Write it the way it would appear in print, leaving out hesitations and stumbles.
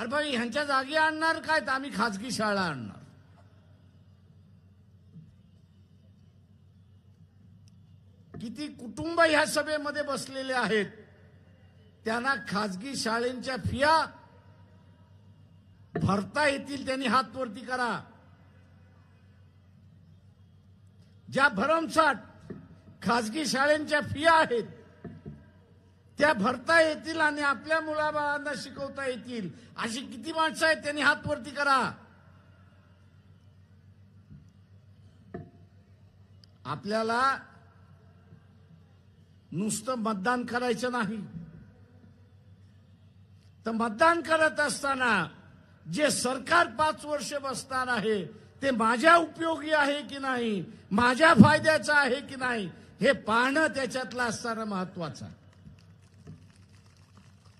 अरे बाई ह्यांच्या जागी आणणार काय, तर आम्ही खाजगी शाळा आणणार. किती कुटुंब ह्या सभेमध्ये बसलेले आहेत, त्यांना खाजगी शाळेंच्या फिया भरता येतील त्यांनी हात वरती करा. ज्या भरमसाठ खाजगी शाळेंच्या फिया आहेत त्या भरता येतील आणि आपल्या मुलाबाळांना शिकवता येतील अशी किती माणसं आहेत त्यांनी हात वरती करा. आपल्याला नुसतं मतदान करायचं नाही, तर मतदान करत असताना जे सरकार 5 वर्ष बसणार आहे ते माझ्या उपयोगी आहे की नाही, माझ्या फायद्याचं आहे की नाही, हे पाहणं त्याच्यातलं असणारं महत्वाचं.